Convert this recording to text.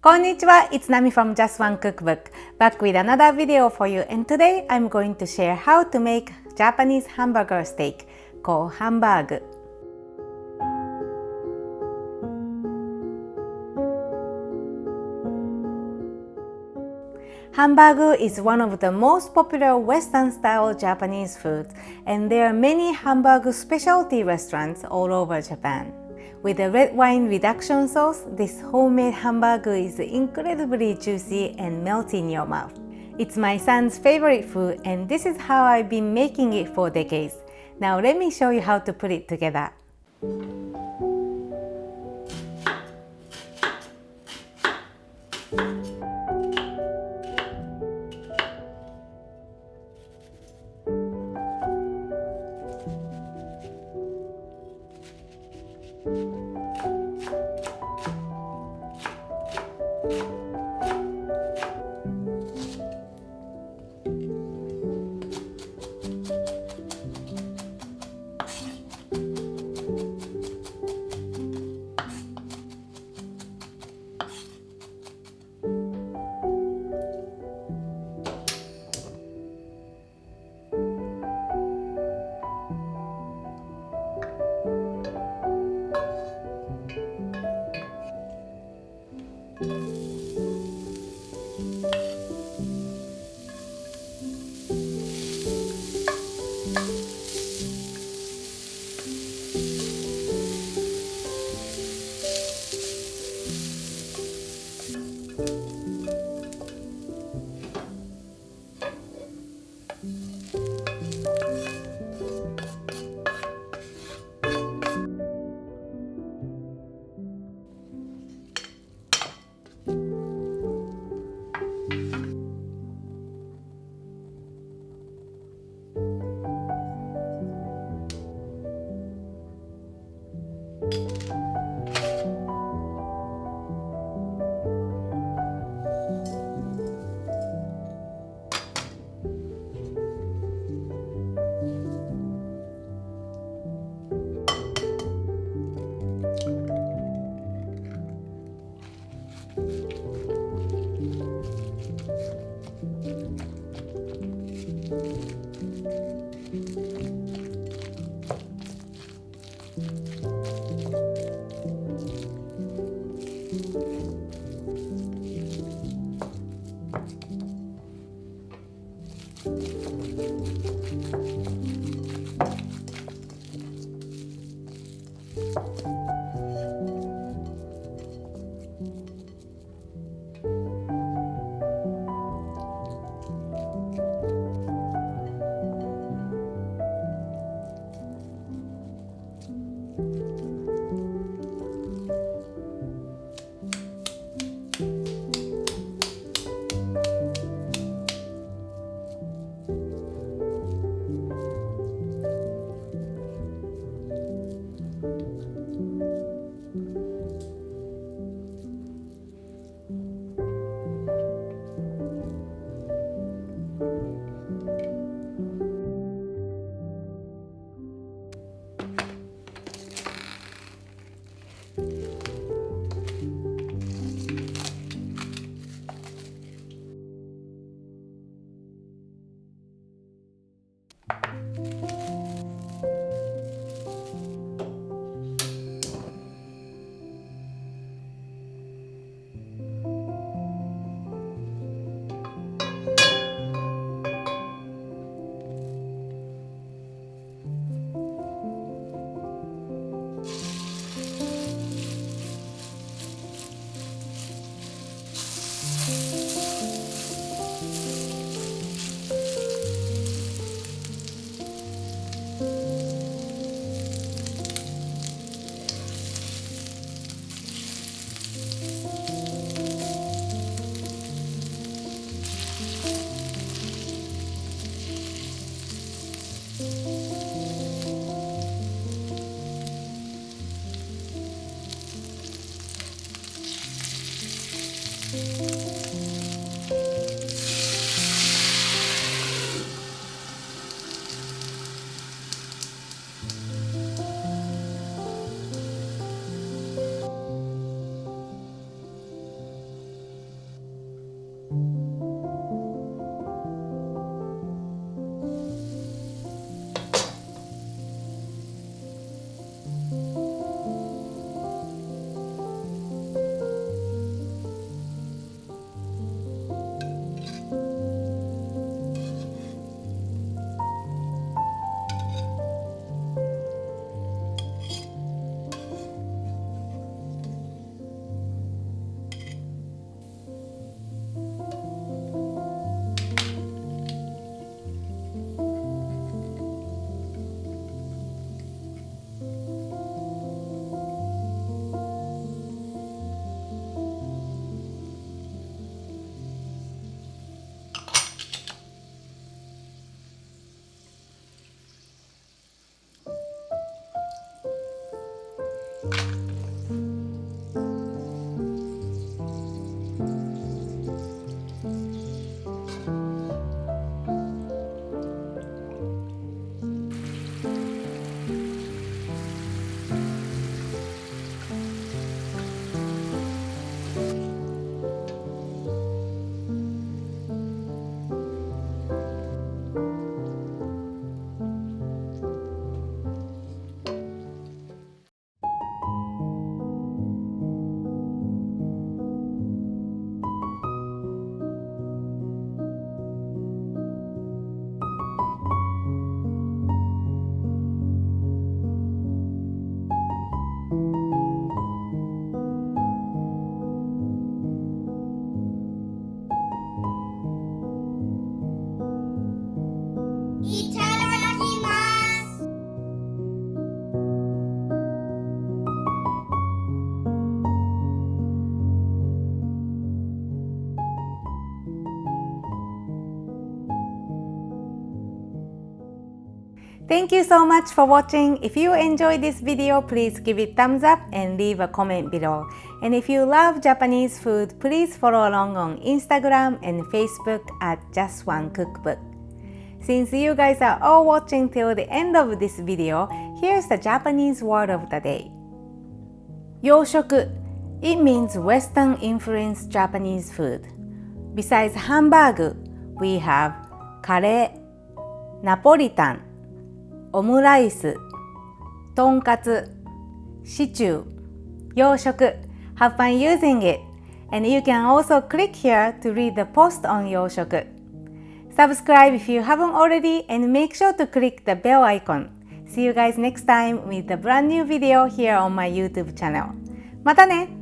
Konnichiwa, it's Nami from Just One Cookbook, back with another video for you, and today I'm going to share how to make Japanese hamburger steak called Hambagu. Hambagu is one of the most popular Western-style Japanese foods, and there are many Hambagu specialty restaurants all over Japan. With a red wine reduction sauce, this homemade Hambagu is incredibly juicy and melty in your mouth. It's my son's favorite food, and this is how I've been making it for decades. Now let me show you how to put it together. Thank you so much for watching. If you enjoyed this video, please give it thumbs up and leave a comment below. And if you love Japanese food, please follow along on Instagram and Facebook at Just One Cookbook. Since you guys are all watching till the end of this video, here's the Japanese word of the day. 洋食. It means Western influenced Japanese food. Besides Hambagu, we have カレー、ナポリタン、オムライス、とんかつ、シチュー、洋食。Have fun using it. And you can also click here to read the post on 洋食。Subscribe if you haven't already and make sure to click the bell icon. See you guys next time with a brand new video here on my YouTube channel. またね!